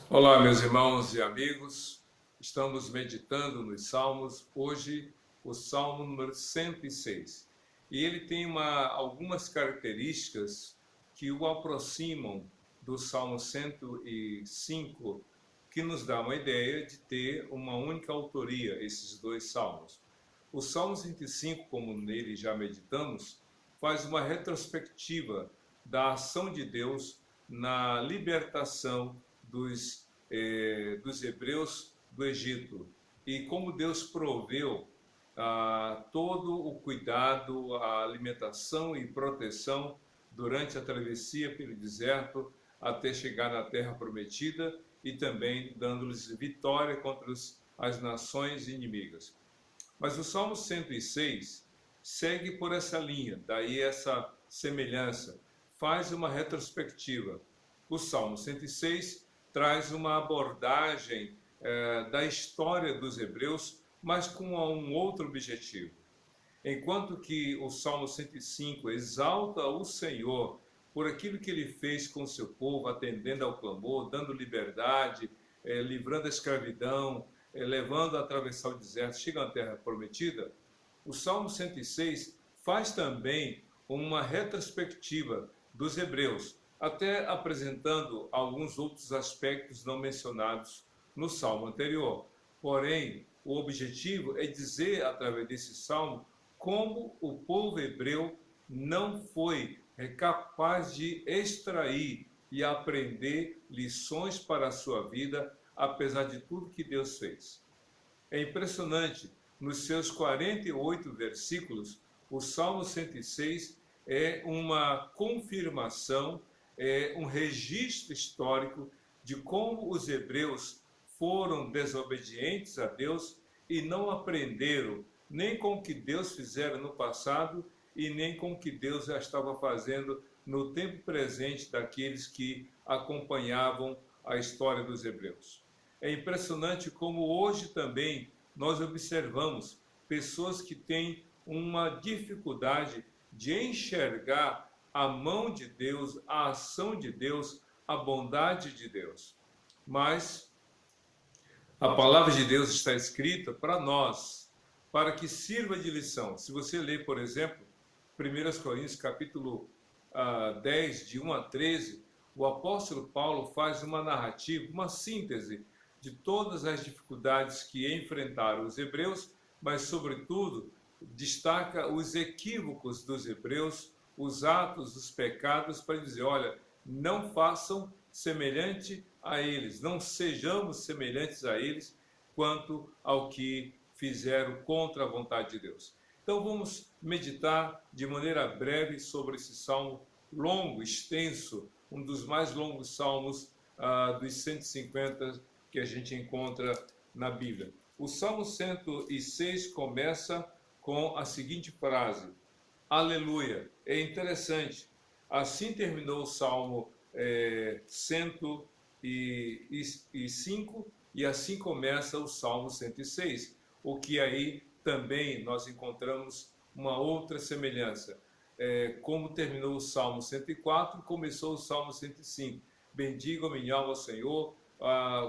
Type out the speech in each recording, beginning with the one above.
Olá, meus irmãos e amigos. Estamos meditando nos Salmos. Hoje, o Salmo número 106. E ele tem algumas características que o aproximam do Salmo 105, que nos dá uma ideia de ter uma única autoria, esses dois salmos. O Salmo 105, como nele já meditamos, faz uma retrospectiva da ação de Deus na libertação dos hebreus do Egito e como Deus proveu todo o cuidado, a alimentação e proteção durante a travessia pelo deserto até chegar na terra prometida e também dando-lhes vitória contra as nações inimigas. Mas o Salmo 106 segue por essa linha, daí essa semelhança, faz uma retrospectiva. O Salmo 106 traz uma abordagem da história dos hebreus, mas com um outro objetivo. Enquanto que o Salmo 105 exalta o Senhor por aquilo que ele fez com o seu povo, atendendo ao clamor, dando liberdade, livrando a escravidão, levando a atravessar o deserto, chega à terra prometida, o Salmo 106 faz também uma retrospectiva dos hebreus, até apresentando alguns outros aspectos não mencionados no salmo anterior. Porém, o objetivo é dizer, através desse salmo, como o povo hebreu não foi capaz de extrair e aprender lições para a sua vida, apesar de tudo que Deus fez. É impressionante, nos seus 48 versículos, o Salmo 106 é uma confirmação, é um registro histórico de como os hebreus foram desobedientes a Deus e não aprenderam nem com o que Deus fizera no passado e nem com o que Deus já estava fazendo no tempo presente daqueles que acompanhavam a história dos hebreus. É impressionante como hoje também nós observamos pessoas que têm uma dificuldade de enxergar a mão de Deus, a ação de Deus, a bondade de Deus. Mas a palavra de Deus está escrita para nós, para que sirva de lição. Se você ler, por exemplo, 1 Coríntios capítulo 10, de 1 a 13, o apóstolo Paulo faz uma narrativa, uma síntese de todas as dificuldades que enfrentaram os hebreus, mas, sobretudo, destaca os equívocos dos hebreus, os atos, os pecados, para dizer, olha, não façam semelhante a eles, não sejamos semelhantes a eles quanto ao que fizeram contra a vontade de Deus. Então vamos meditar de maneira breve sobre esse salmo longo, extenso, um dos mais longos salmos dos 150 que a gente encontra na Bíblia. O Salmo 106 começa com a seguinte frase: Aleluia. É interessante. Assim terminou o Salmo 105 e assim começa o Salmo 106. O que aí também nós encontramos uma outra semelhança. Como terminou o Salmo 104, começou o Salmo 105. Bendiga minha alma ao Senhor,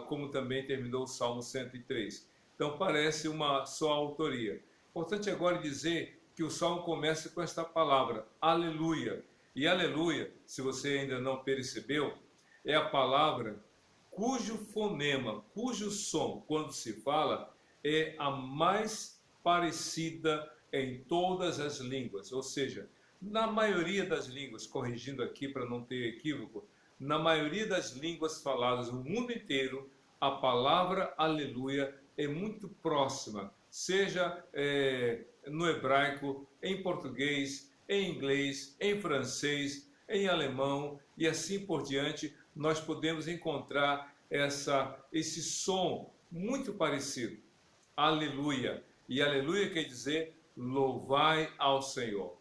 como também terminou o Salmo 103. Então parece uma só autoria. Importante agora dizer que o Salmo começa com esta palavra, aleluia. E aleluia, se você ainda não percebeu, é a palavra cujo fonema, cujo som, quando se fala, é a mais parecida em todas as línguas. Ou seja, na maioria das línguas, corrigindo aqui para não ter equívoco, na maioria das línguas faladas no mundo inteiro, a palavra aleluia é muito próxima, seja no hebraico, em português, em inglês, em francês, em alemão e assim por diante, nós podemos encontrar esse som muito parecido. Aleluia. E aleluia quer dizer louvai ao Senhor.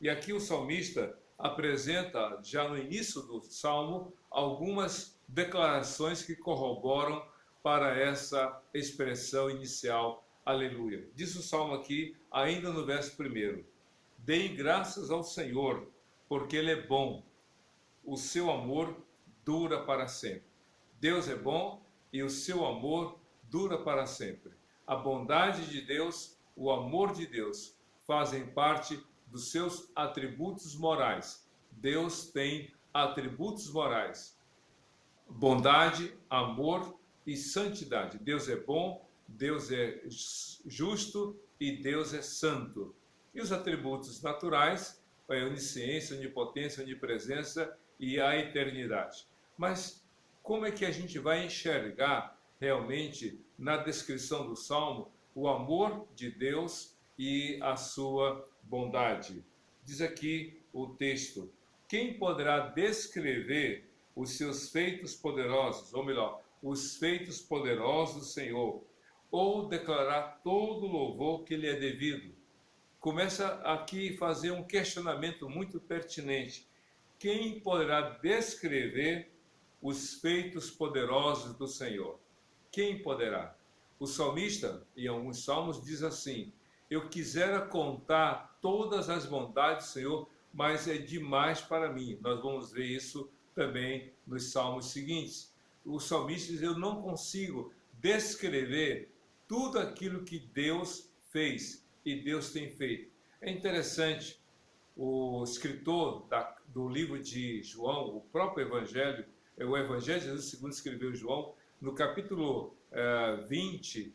E aqui o salmista apresenta, já no início do salmo, algumas declarações que corroboram para essa expressão inicial, aleluia. Diz o salmo aqui, ainda no verso 1: Deem graças ao Senhor, porque Ele é bom, o seu amor dura para sempre. Deus é bom e o seu amor dura para sempre. A bondade de Deus, o amor de Deus, fazem parte dos seus atributos morais. Deus tem atributos morais: bondade, amor e santidade. Deus é bom, Deus é justo e Deus é santo. E os atributos naturais, a onisciência, onipotência, onipresença e a eternidade. Mas como é que a gente vai enxergar realmente na descrição do Salmo o amor de Deus e a sua bondade? Diz aqui o texto: quem poderá descrever os seus feitos poderosos, ou melhor, os feitos poderosos do Senhor, ou declarar todo o louvor que lhe é devido? Começa aqui a fazer um questionamento muito pertinente. Quem poderá descrever os feitos poderosos do Senhor? Quem poderá? O salmista, em alguns salmos, diz assim: eu quisera contar todas as bondades do Senhor, mas é demais para mim. Nós vamos ver isso também nos salmos seguintes. O salmista diz: eu não consigo descrever tudo aquilo que Deus fez e Deus tem feito. É interessante, o escritor do livro de João, o próprio Evangelho, o Evangelho de Jesus segundo escreveu João, no capítulo 20,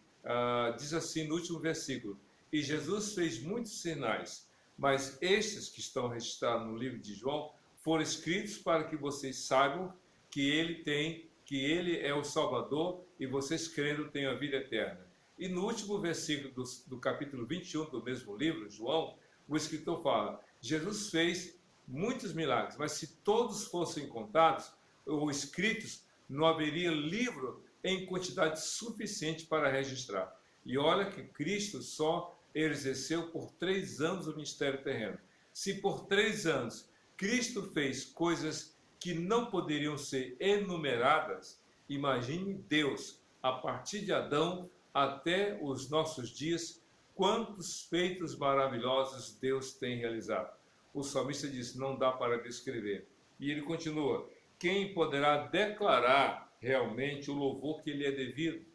diz assim no último versículo: e Jesus fez muitos sinais, mas estes que estão registrados no livro de João foram escritos para que vocês saibam que ele é o Salvador e vocês crendo tenham a vida eterna. E no último versículo do capítulo 21 do mesmo livro, João, o escritor fala: Jesus fez muitos milagres, mas se todos fossem contados ou escritos, não haveria livro em quantidade suficiente para registrar. E olha que Cristo só exerceu por 3 anos o ministério terreno. Se por 3 anos Cristo fez coisas que não poderiam ser enumeradas, imagine Deus, a partir de Adão até os nossos dias, quantos feitos maravilhosos Deus tem realizado. O salmista diz: não dá para descrever. E ele continua: quem poderá declarar realmente o louvor que lhe é devido?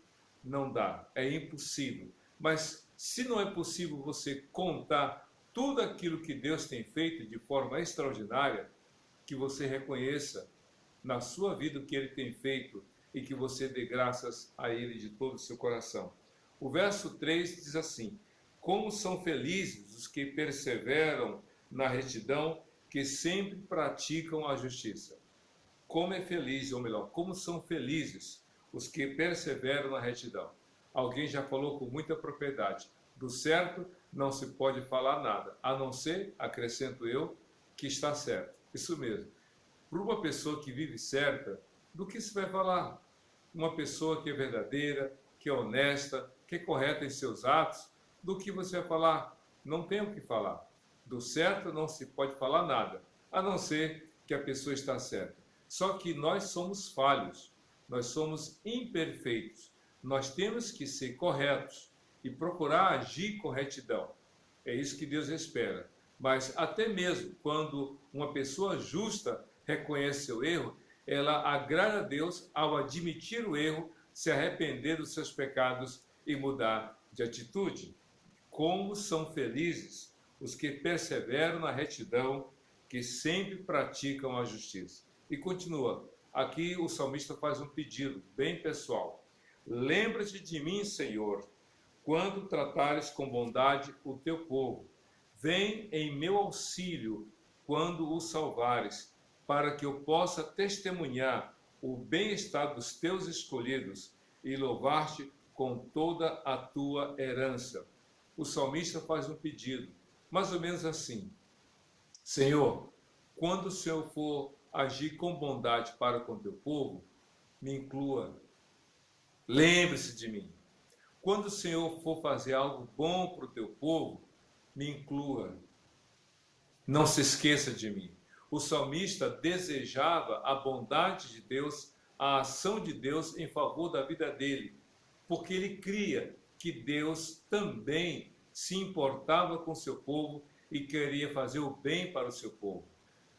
Não dá, é impossível. Mas se não é possível você contar tudo aquilo que Deus tem feito de forma extraordinária, que você reconheça na sua vida o que Ele tem feito e que você dê graças a Ele de todo o seu coração. O verso 3 diz assim: como são felizes os que perseveram na retidão, que sempre praticam a justiça. Como é feliz, ou melhor, como são felizes os que perseveram na retidão. Alguém já falou com muita propriedade: do certo não se pode falar nada, a não ser, acrescento eu, que está certo. Isso mesmo. Para uma pessoa que vive certa, do que se vai falar? Uma pessoa que é verdadeira, que é honesta, que é correta em seus atos, do que você vai falar? Não tem o que falar. Do certo não se pode falar nada, a não ser que a pessoa está certa. Só que nós somos falhos, nós somos imperfeitos. Nós temos que ser corretos e procurar agir com retidão. É isso que Deus espera. Mas até mesmo quando uma pessoa justa reconhece seu erro, ela agrada a Deus ao admitir o erro, se arrepender dos seus pecados e mudar de atitude. Como são felizes os que perseveram na retidão, que sempre praticam a justiça. E continua, aqui o salmista faz um pedido bem pessoal: lembra-te de mim, Senhor, quando tratares com bondade o teu povo. Vem em meu auxílio quando o salvares, para que eu possa testemunhar o bem-estar dos teus escolhidos e louvar-te com toda a tua herança. O salmista faz um pedido, mais ou menos assim: Senhor, quando o Senhor for agir com bondade para com teu povo, me inclua. Lembre-se de mim. Quando o Senhor for fazer algo bom para o teu povo, me inclua. Não se esqueça de mim. O salmista desejava a bondade de Deus, a ação de Deus em favor da vida dele, porque ele cria que Deus também se importava com seu povo e queria fazer o bem para o seu povo.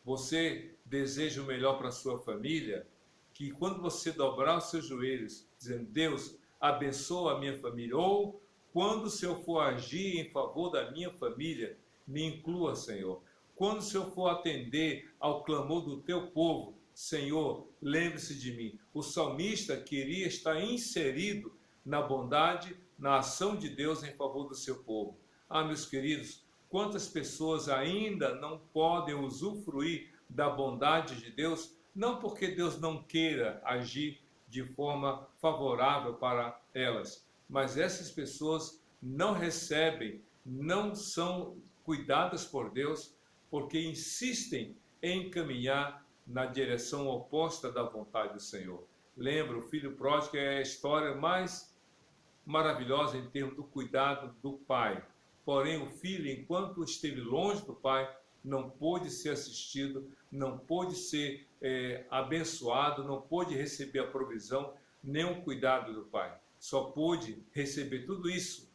Você deseja o melhor para a sua família? que quando você dobrar os seus joelhos, dizendo, Deus, abençoa a minha família, ou quando o Senhor for agir em favor da minha família, me inclua, Senhor. Quando o Senhor for atender ao clamor do teu povo, Senhor, lembre-se de mim. O salmista queria estar inserido na bondade, na ação de Deus em favor do seu povo. Ah, meus queridos, quantas pessoas ainda não podem usufruir da bondade de Deus, não porque Deus não queira agir de forma favorável para elas, mas essas pessoas não recebem, não são cuidadas por Deus, porque insistem em caminhar na direção oposta da vontade do Senhor. Lembra, o filho pródigo é a história mais maravilhosa em termos do cuidado do pai. Porém, o filho, enquanto esteve longe do pai, não pôde ser assistido, não pôde ser abençoado, não pôde receber a provisão, nem o cuidado do pai. Só pôde receber tudo isso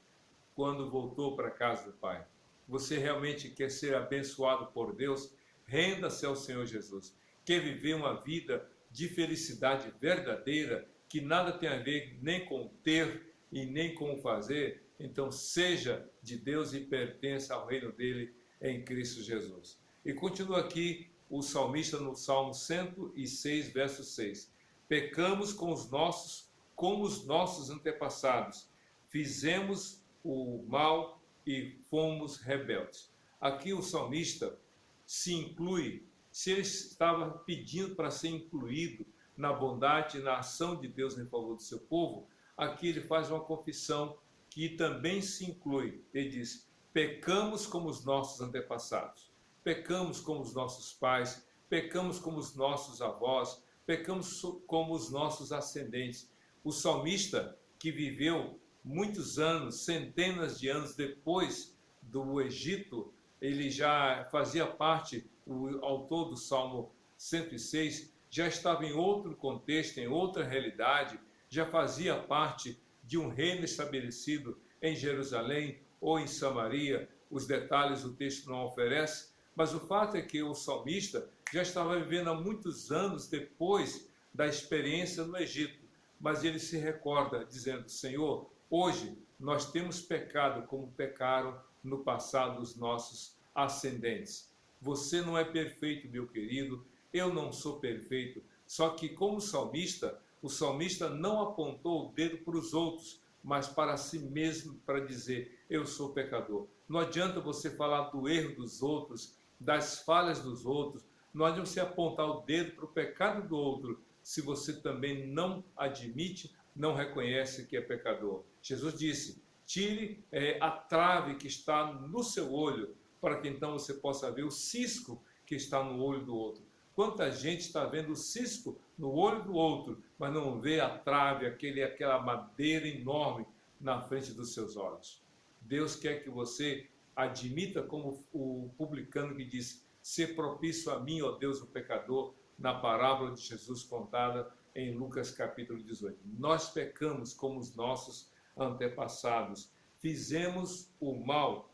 quando voltou para a casa do pai. Você realmente quer ser abençoado por Deus? Renda-se ao Senhor Jesus. Quer viver uma vida de felicidade verdadeira, que nada tem a ver nem com ter e nem com fazer? Então seja de Deus e pertença ao reino dele em Cristo Jesus. E continua aqui o salmista no Salmo 106, verso 6. Pecamos como os nossos antepassados, fizemos o mal e fomos rebeldes. Aqui o salmista se inclui, se ele estava pedindo para ser incluído na bondade e na ação de Deus em favor do seu povo, aqui ele faz uma confissão que também se inclui. Ele diz, pecamos como os nossos antepassados, pecamos como os nossos pais, pecamos como os nossos avós, pecamos como os nossos ascendentes. O salmista, que viveu muitos anos, centenas de anos depois do Egito, ele já fazia parte, o autor do Salmo 106, já estava em outro contexto, em outra realidade, já fazia parte de um reino estabelecido em Jerusalém ou em Samaria. Os detalhes o texto não oferece, mas o fato é que o salmista já estava vivendo há muitos anos depois da experiência no Egito, mas ele se recorda dizendo, Senhor, hoje nós temos pecado como pecaram no passado os nossos ascendentes. Você não é perfeito, meu querido, eu não sou perfeito, só que como o salmista não apontou o dedo para os outros, mas para si mesmo, para dizer, eu sou pecador. Não adianta você falar do erro dos outros, das falhas dos outros, não adianta você apontar o dedo para o pecado do outro, se você também não admite, não reconhece que é pecador. Jesus disse, tire a trave que está no seu olho, para que então você possa ver o cisco que está no olho do outro. Quanta gente está vendo o cisco no olho do outro, mas não vê a trave, aquela madeira enorme na frente dos seus olhos. Deus quer que você admita como o publicano que diz, ser propício a mim, ó Deus, o pecador, na parábola de Jesus contada em Lucas capítulo 18. Nós pecamos como os nossos antepassados, fizemos o mal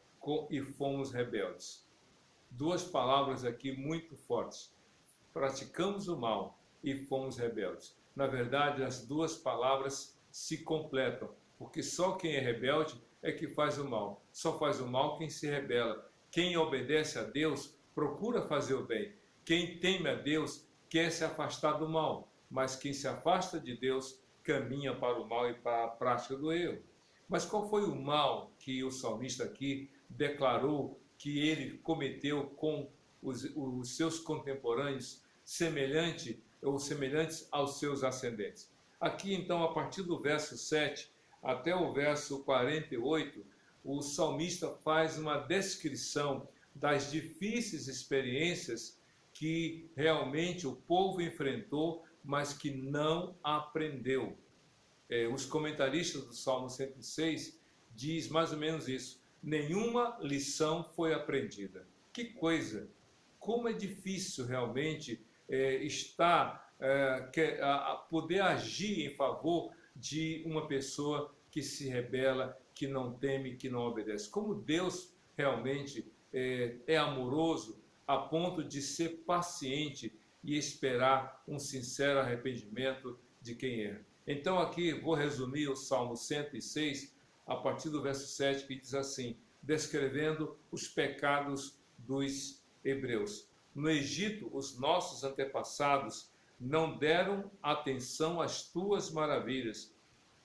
e fomos rebeldes. Duas palavras aqui muito fortes. Praticamos o mal e fomos rebeldes. Na verdade, as duas palavras se completam, porque só quem é rebelde é que faz o mal. Só faz o mal quem se rebela. Quem obedece a Deus procura fazer o bem. Quem teme a Deus quer se afastar do mal, mas quem se afasta de Deus caminha para o mal e para a prática do erro. Mas qual foi o mal que o salmista aqui declarou que ele cometeu com os seus contemporâneos, semelhantes aos seus ascendentes? Aqui, então, a partir do verso 7 até o verso 48, o salmista faz uma descrição das difíceis experiências que realmente o povo enfrentou, mas que não aprendeu. Os comentaristas do Salmo 106 diz mais ou menos isso. Nenhuma lição foi aprendida. Que coisa! Como é difícil realmente poder agir em favor de uma pessoa que se rebela, que não teme, que não obedece. Como Deus realmente é amoroso, a ponto de ser paciente e esperar um sincero arrependimento de quem erra. Então aqui vou resumir o Salmo 106, a partir do verso 7, que diz assim, descrevendo os pecados dos hebreus. No Egito, os nossos antepassados não deram atenção às tuas maravilhas,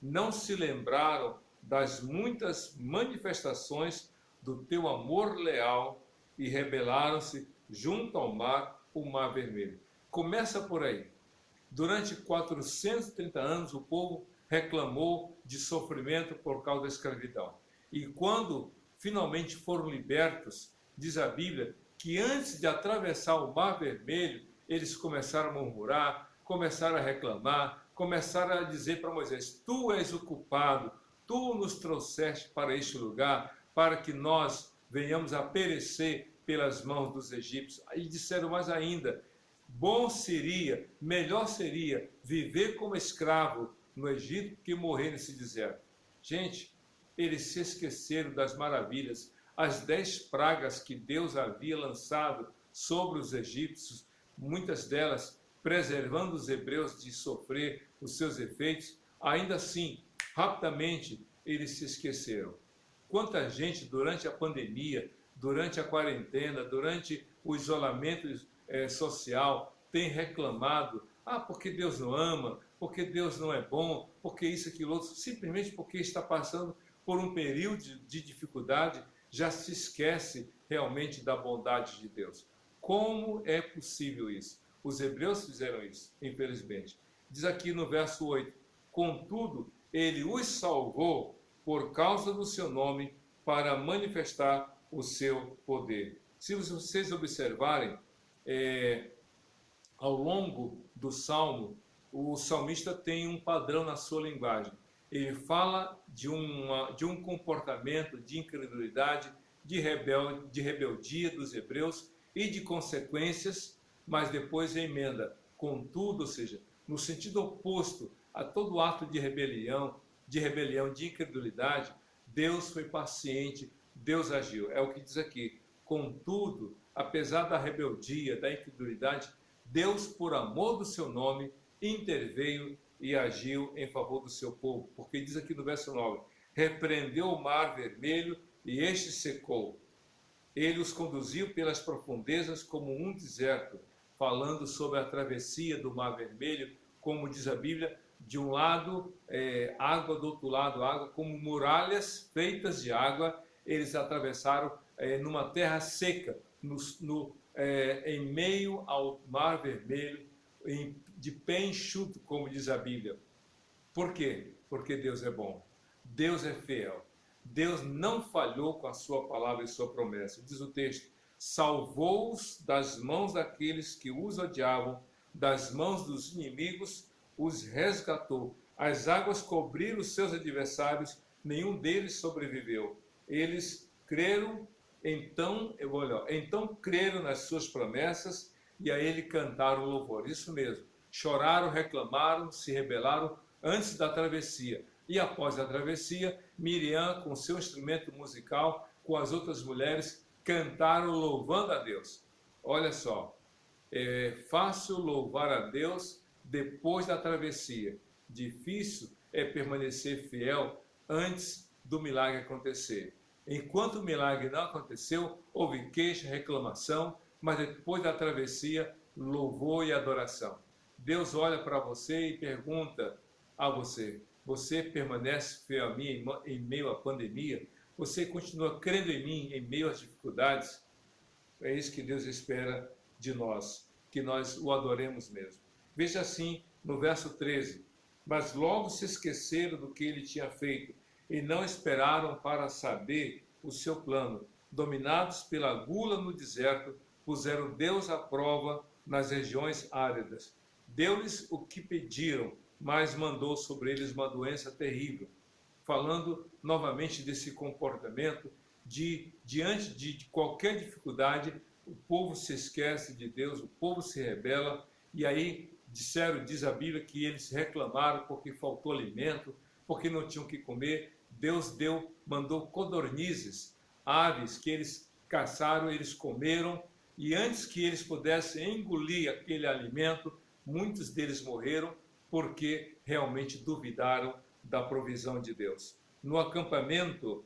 não se lembraram das muitas manifestações do teu amor leal e rebelaram-se junto ao mar, o Mar Vermelho. Começa por aí. Durante 430 anos, o povo reclamou de sofrimento por causa da escravidão. E quando finalmente foram libertos, diz a Bíblia, que antes de atravessar o Mar Vermelho, eles começaram a murmurar, começaram a reclamar, começaram a dizer para Moisés, tu és o culpado, tu nos trouxeste para este lugar, para que nós venhamos a perecer pelas mãos dos egípcios. E disseram mais ainda, bom seria, melhor seria viver como escravo no Egito que morrer nesse deserto. Gente, eles se esqueceram das maravilhas, as 10 pragas que Deus havia lançado sobre os egípcios, muitas delas preservando os hebreus de sofrer os seus efeitos. Ainda assim, rapidamente, eles se esqueceram. Quanta gente durante a pandemia, durante a quarentena, durante o isolamento social, tem reclamado, porque Deus não ama, porque Deus não é bom, porque isso, aquilo, outro, simplesmente porque está passando por um período de dificuldade, já se esquece realmente da bondade de Deus. Como é possível isso? Os hebreus fizeram isso, infelizmente. Diz aqui no verso 8, contudo, ele os salvou por causa do seu nome, para manifestar o seu poder. Se vocês observarem, ao longo do Salmo, o salmista tem um padrão na sua linguagem. Ele fala de um comportamento de incredulidade, de rebeldia dos hebreus e de consequências, mas depois emenda, contudo, ou seja, no sentido oposto a todo ato de rebelião, de incredulidade, Deus foi paciente, Deus agiu. É o que diz aqui. Contudo, apesar da rebeldia, da incredulidade, Deus, por amor do seu nome, interveio e agiu em favor do seu povo. Porque diz aqui no verso 9, repreendeu o mar vermelho e este secou. Ele os conduziu pelas profundezas como um deserto, falando sobre a travessia do mar vermelho, como diz a Bíblia, de um lado água, do outro lado água, como muralhas feitas de água, eles atravessaram numa terra seca, em meio ao mar vermelho, de pé enxuto, como diz a Bíblia. Por quê? Porque Deus é bom, Deus é fiel, Deus não falhou com a sua palavra e sua promessa. Diz o texto, salvou-os das mãos daqueles que os odiavam, das mãos dos inimigos, os resgatou. As águas cobriram os seus adversários, nenhum deles sobreviveu. Eles creram, então creram nas suas promessas e a ele cantaram louvor. Isso mesmo, choraram, reclamaram, se rebelaram antes da travessia. E após a travessia, Miriam, com seu instrumento musical, com as outras mulheres, cantaram louvando a Deus. Olha só, é fácil louvar a Deus depois da travessia. Difícil é permanecer fiel antes do milagre acontecer. Enquanto o milagre não aconteceu, houve queixa, reclamação, mas depois da travessia, louvor e adoração. Deus olha para você e pergunta a você, você permanece fiel a mim em meio à pandemia? Você continua crendo em mim em meio às dificuldades? É isso que Deus espera de nós, que nós o adoremos mesmo. Veja assim no verso 13, mas logo se esqueceram do que ele tinha feito e não esperaram para saber o seu plano. Dominados pela gula no deserto, puseram Deus à prova nas regiões áridas. Deu-lhes o que pediram, mas mandou sobre eles uma doença terrível. Falando novamente desse comportamento, diante de qualquer dificuldade, o povo se esquece de Deus, o povo se rebela, e aí diz a Bíblia que eles reclamaram porque faltou alimento, porque não tinham o que comer. Deus mandou codornizes, aves que eles caçaram, eles comeram, E antes que eles pudessem engolir aquele alimento, muitos deles morreram porque realmente duvidaram da provisão de Deus. No acampamento,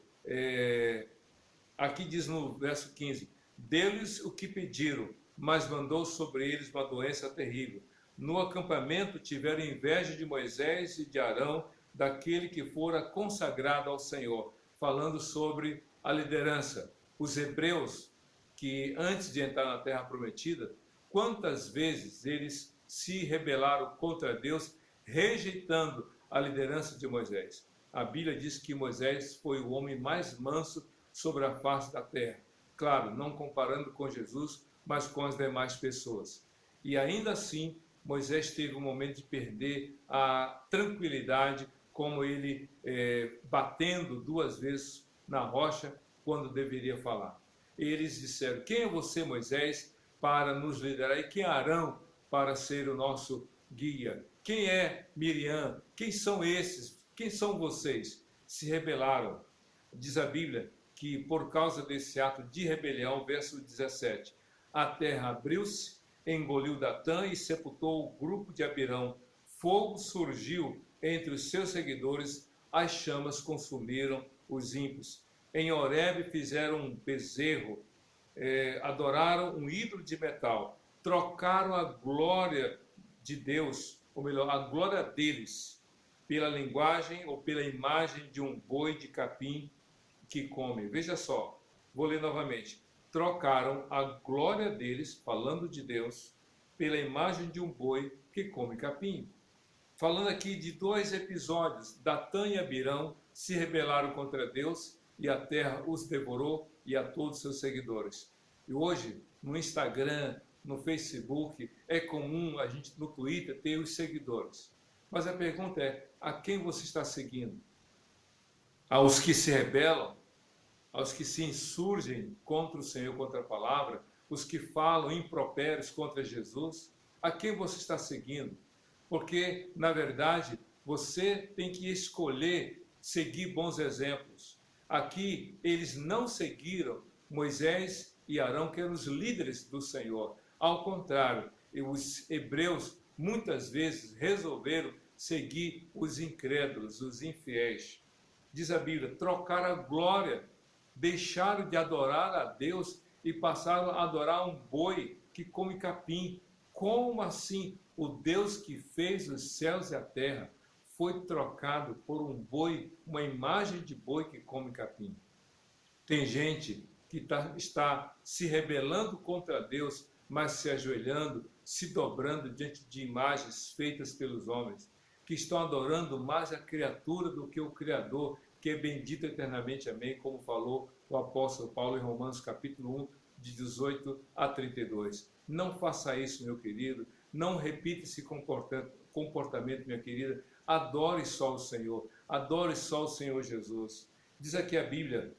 aqui diz no verso 15, deu-lhes o que pediram, mas mandou sobre eles uma doença terrível. No acampamento tiveram inveja de Moisés e de Arão, daquele que fora consagrado ao Senhor, falando sobre a liderança. Os hebreus, que antes de entrar na terra prometida, quantas vezes eles se rebelaram contra Deus, rejeitando a liderança de Moisés. A Bíblia diz que Moisés foi o homem mais manso sobre a face da terra. Claro, não comparando com Jesus, mas com as demais pessoas. E ainda assim, Moisés teve um momento de perder a tranquilidade, como ele batendo 2 vezes na rocha quando deveria falar. Eles disseram, quem é você, Moisés, para nos liderar? E quem é Arão para ser o nosso guia? Quem é Miriam? Quem são esses? Quem são vocês? Se rebelaram. Diz a Bíblia que por causa desse ato de rebelião, verso 17, a terra abriu-se, engoliu Datã e sepultou o grupo de Abirão. Fogo surgiu entre os seus seguidores, as chamas consumiram os ímpios. Em Horebe fizeram um bezerro, adoraram um ídolo de metal, trocaram a glória de Deus, ou melhor, a glória deles, pela linguagem ou pela imagem de um boi de capim que come. Veja só, vou ler novamente. Trocaram a glória deles, falando de Deus, pela imagem de um boi que come capim. Falando aqui de 2 episódios, Datã e Abirão se rebelaram contra Deus e a terra os devorou e a todos seus seguidores. E hoje, no Instagram, no Facebook, é comum a gente no Twitter ter os seguidores. Mas a pergunta é, a quem você está seguindo? Aos que se rebelam? Aos que se insurgem contra o Senhor, contra a palavra? Os que falam impropérios contra Jesus? A quem você está seguindo? Porque, na verdade, você tem que escolher seguir bons exemplos. Aqui, eles não seguiram Moisés e Arão, que eram os líderes do Senhor. Ao contrário, os hebreus muitas vezes resolveram seguir os incrédulos, os infiéis. Diz a Bíblia, trocaram a glória, deixaram de adorar a Deus e passaram a adorar um boi que come capim. Como assim o Deus que fez os céus e a terra foi trocado por um boi, uma imagem de boi que come capim? Tem gente que está se rebelando contra Deus, mas se ajoelhando, se dobrando diante de imagens feitas pelos homens, que estão adorando mais a criatura do que o Criador, que é bendito eternamente, amém, como falou o apóstolo Paulo em Romanos capítulo 1, de 18 a 32. Não faça isso, meu querido, não repita esse comportamento, minha querida, adore só o Senhor, adore só o Senhor Jesus. Diz aqui a Bíblia,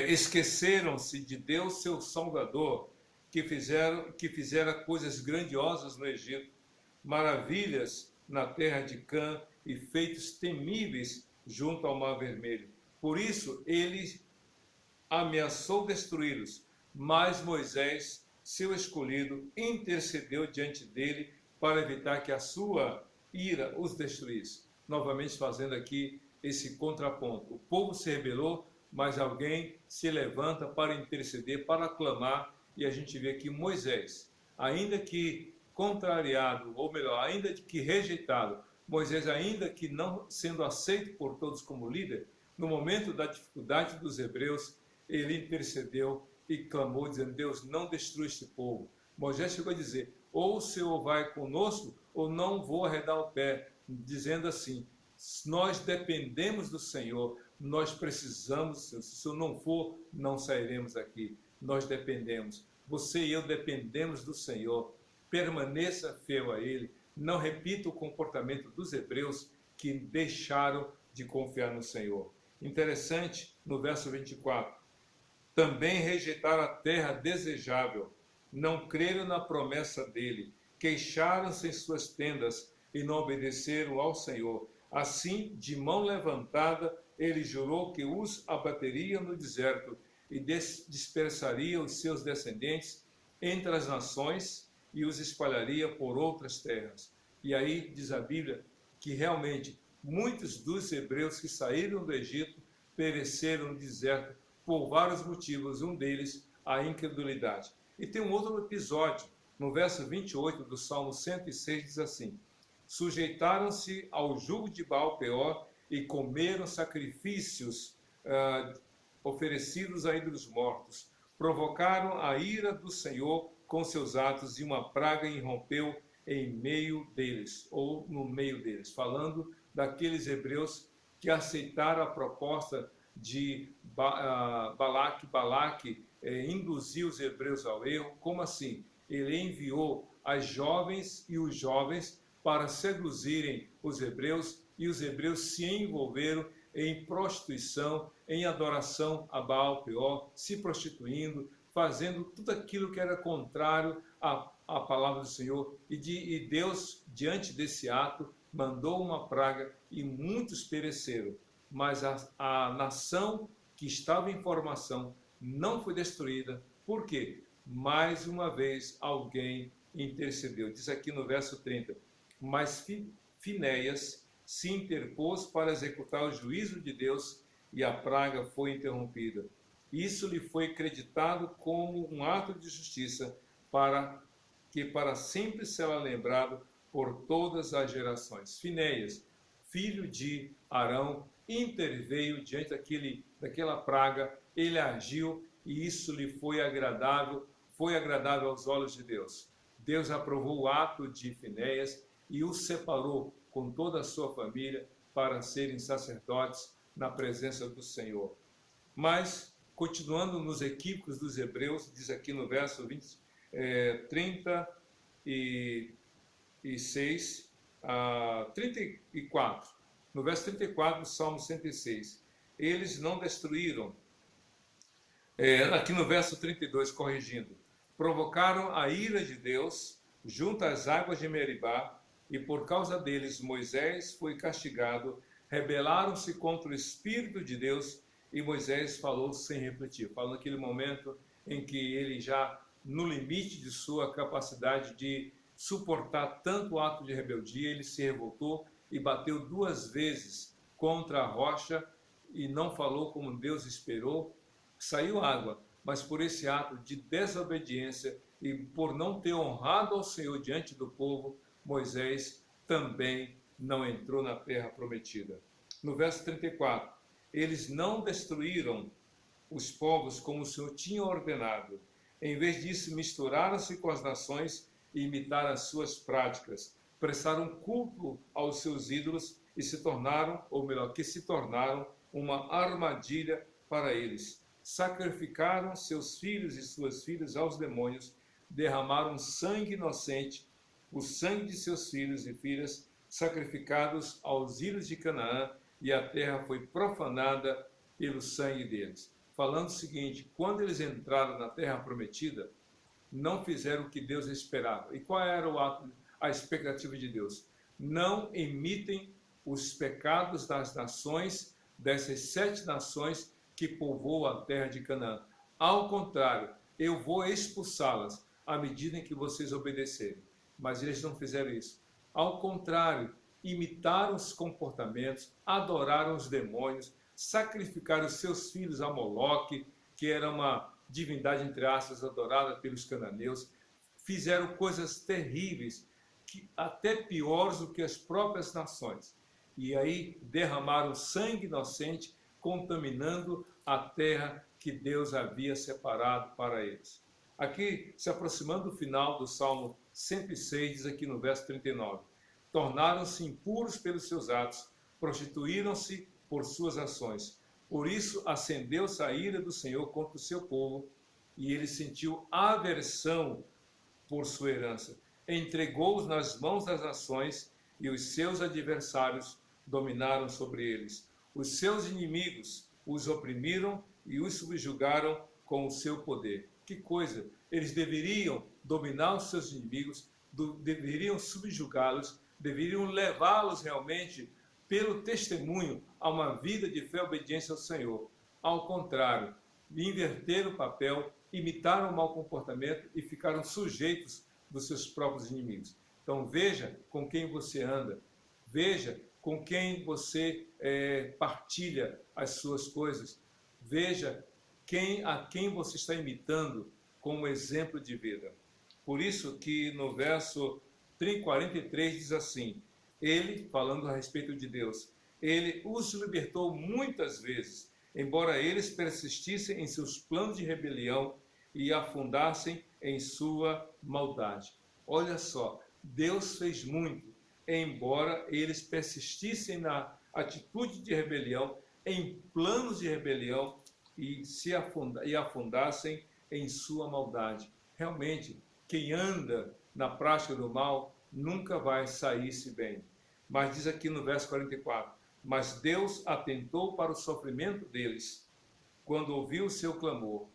esqueceram-se de Deus, seu Salvador, que fizera coisas grandiosas no Egito, maravilhas na terra de Cã e feitos temíveis junto ao Mar Vermelho. Por isso, ele ameaçou destruí-los, mas Moisés, seu escolhido, intercedeu diante dele para evitar que a sua ira os destruísse. Novamente fazendo aqui esse contraponto. O povo se rebelou, mas alguém se levanta para interceder, para clamar, e a gente vê aqui Moisés, ainda que contrariado, ou melhor, ainda que rejeitado, Moisés, ainda que não sendo aceito por todos como líder, no momento da dificuldade dos hebreus, ele intercedeu e clamou, dizendo, Deus, não destrua este povo. Moisés chegou a dizer, ou o Senhor vai conosco, ou não vou arredar o pé, dizendo assim, nós dependemos do Senhor, nós precisamos, se o Senhor não for, não sairemos daqui, nós dependemos. Você e eu dependemos do Senhor, permaneça fiel a Ele, não repita o comportamento dos hebreus que deixaram de confiar no Senhor. Interessante, no verso 24, também rejeitaram a terra desejável, não creram na promessa dele, queixaram-se em suas tendas e não obedeceram ao Senhor. Assim, de mão levantada, ele jurou que os abateria no deserto e dispersaria os seus descendentes entre as nações e os espalharia por outras terras. E aí diz a Bíblia que realmente muitos dos hebreus que saíram do Egito pereceram no deserto por vários motivos, um deles a incredulidade. E tem um outro episódio, no verso 28 do Salmo 106, diz assim: sujeitaram-se ao jugo de Baal-peor e comeram sacrifícios oferecidos a ídolos mortos. Provocaram a ira do Senhor com seus atos, e uma praga irrompeu em meio deles, ou no meio deles, falando daqueles hebreus que aceitaram a proposta de Balaque induziu os hebreus ao erro. Como assim? Ele enviou as jovens e os jovens para seduzirem os hebreus, e os hebreus se envolveram em prostituição, em adoração a Baal-peor, se prostituindo, fazendo tudo aquilo que era contrário à palavra do Senhor. E Deus, diante desse ato, mandou uma praga e muitos pereceram. Mas a nação que estava em formação não foi destruída. Por quê? Mais uma vez alguém intercedeu. Diz aqui no verso 30, mas Finéias se interpôs para executar o juízo de Deus, e a praga foi interrompida. Isso lhe foi creditado como um ato de justiça, para sempre será lembrado por todas as gerações. Finéias, filho de Arão, interveio diante daquela praga, ele agiu, e isso lhe foi agradável aos olhos de Deus. Deus aprovou o ato de Finéias e o separou com toda a sua família para serem sacerdotes na presença do Senhor. Mas, continuando nos equívocos dos hebreus, diz aqui no verso 36 a 34, no verso 34 do Salmo 106, eles não destruíram, aqui no verso 32, corrigindo, provocaram a ira de Deus junto às águas de Meribá, e por causa deles Moisés foi castigado. Rebelaram-se contra o Espírito de Deus, e Moisés falou sem refletir. Falando naquele momento em que ele já, no limite de sua capacidade de suportar tanto ato de rebeldia, ele se revoltou e bateu 2 vezes contra a rocha e não falou como Deus esperou. Saiu água, mas por esse ato de desobediência e por não ter honrado ao Senhor diante do povo, Moisés também não entrou na terra prometida. No verso 34, eles não destruíram os povos como o Senhor tinha ordenado. Em vez disso, misturaram-se com as nações e imitaram as suas práticas. Prestaram culto aos seus ídolos e se tornaram uma armadilha para eles. Sacrificaram seus filhos e suas filhas aos demônios, derramaram sangue inocente, o sangue de seus filhos e filhas, sacrificados aos ídolos de Canaã, e a terra foi profanada pelo sangue deles. Falando o seguinte, quando eles entraram na terra prometida, não fizeram o que Deus esperava. E qual era a expectativa de Deus? Não imitem os pecados das nações, dessas 7 nações que povoam a terra de Canaã. Ao contrário, eu vou expulsá-las à medida em que vocês obedecerem. Mas eles não fizeram isso. Ao contrário, imitaram os comportamentos, adoraram os demônios, sacrificaram seus filhos a Moloque, que era uma divindade, entre aspas, adorada pelos cananeus, fizeram coisas terríveis, até piores do que as próprias nações. E aí derramaram sangue inocente, contaminando a terra que Deus havia separado para eles. Aqui, se aproximando do final do Salmo 106, diz aqui no verso 39, tornaram-se impuros pelos seus atos, prostituíram-se por suas ações. Por isso acendeu-se a ira do Senhor contra o seu povo, e ele sentiu aversão por sua herança. Entregou-os nas mãos das nações, e os seus adversários dominaram sobre eles. Os seus inimigos os oprimiram e os subjugaram com o seu poder. Que coisa! Eles deveriam dominar os seus inimigos, deveriam subjugá-los, deveriam levá-los realmente pelo testemunho a uma vida de fé e obediência ao Senhor. Ao contrário, inverteram o papel, imitaram o mau comportamento e ficaram sujeitos dos seus próprios inimigos. Então veja com quem você anda, veja com quem você partilha as suas coisas, veja a quem você está imitando como exemplo de vida. Por isso que no verso 43 diz assim, ele, falando a respeito de Deus, ele os libertou muitas vezes, embora eles persistissem em seus planos de rebelião e afundassem em sua maldade. Olha só, Deus fez muito, embora eles persistissem na atitude de rebelião, em planos de rebelião e afundassem em sua maldade. Realmente, quem anda na prática do mal nunca vai sair-se bem. Mas diz aqui no verso 44, mas Deus atentou para o sofrimento deles, quando ouviu o seu clamor.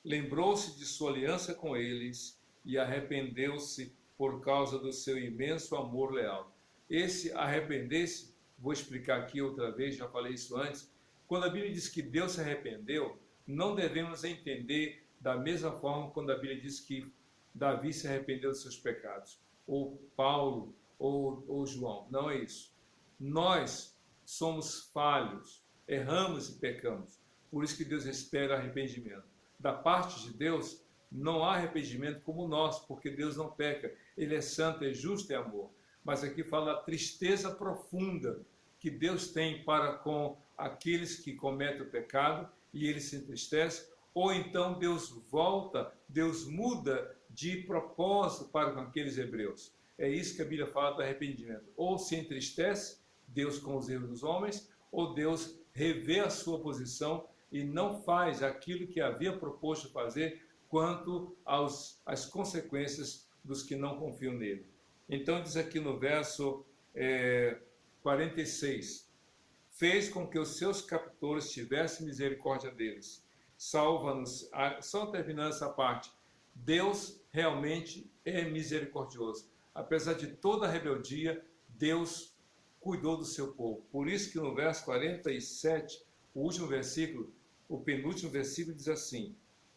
Lembrou-se de sua aliança com eles e arrependeu-se por causa do seu imenso amor leal. Esse arrepender-se, vou explicar aqui outra vez, já falei isso antes, quando a Bíblia diz que Deus se arrependeu, não devemos entender da mesma forma quando a Bíblia diz que Davi se arrependeu dos seus pecados, ou Paulo, ou João. Não é isso. Nós somos falhos, erramos e pecamos. Por isso que Deus espera arrependimento. Da parte de Deus, não há arrependimento como nós, porque Deus não peca. Ele é santo, é justo e amor. Mas aqui fala a tristeza profunda que Deus tem para com aqueles que cometem o pecado e ele se entristece, ou então Deus volta, Deus muda de propósito para com aqueles hebreus. É isso que a Bíblia fala do arrependimento. Ou se entristece, Deus com os erros dos homens, ou Deus revê a sua posição e não faz aquilo que havia proposto fazer quanto às consequências dos que não confiam nele. Então diz aqui no verso 46, fez com que os seus captores tivessem misericórdia deles. Salva-nos, só terminando essa parte, Deus realmente é misericordioso. Apesar de toda a rebeldia, Deus cuidou do seu povo. Por isso que no verso 47, o último versículo, o penúltimo versículo diz assim,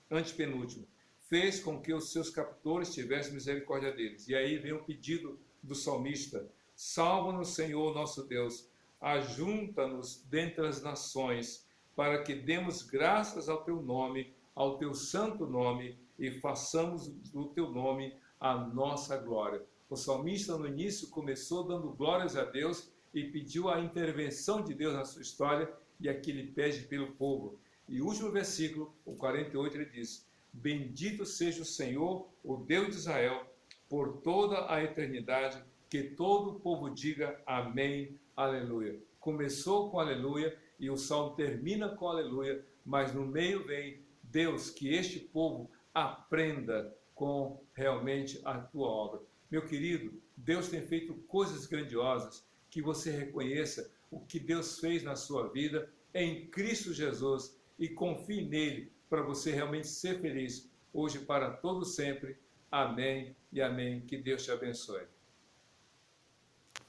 antepenúltimo, fez com que os seus captores tivessem misericórdia deles. E aí vem o pedido do salmista, salva-nos, Senhor, nosso Deus, ajunta-nos dentre as nações, para que demos graças ao teu nome, ao teu santo nome, e façamos do teu nome a nossa glória. O salmista no início começou dando glórias a Deus e pediu a intervenção de Deus na sua história, e aqui ele pede pelo povo. E o último versículo, o 48, ele diz, bendito seja o Senhor, o Deus de Israel, por toda a eternidade, que todo o povo diga amém, aleluia. Começou com aleluia e o salmo termina com aleluia, mas no meio vem Deus, que este povo aprenda com realmente a tua obra. Meu querido, Deus tem feito coisas grandiosas, que você reconheça o que Deus fez na sua vida em Cristo Jesus e confie nele para você realmente ser feliz hoje para todo sempre. Amém e amém. Que Deus te abençoe.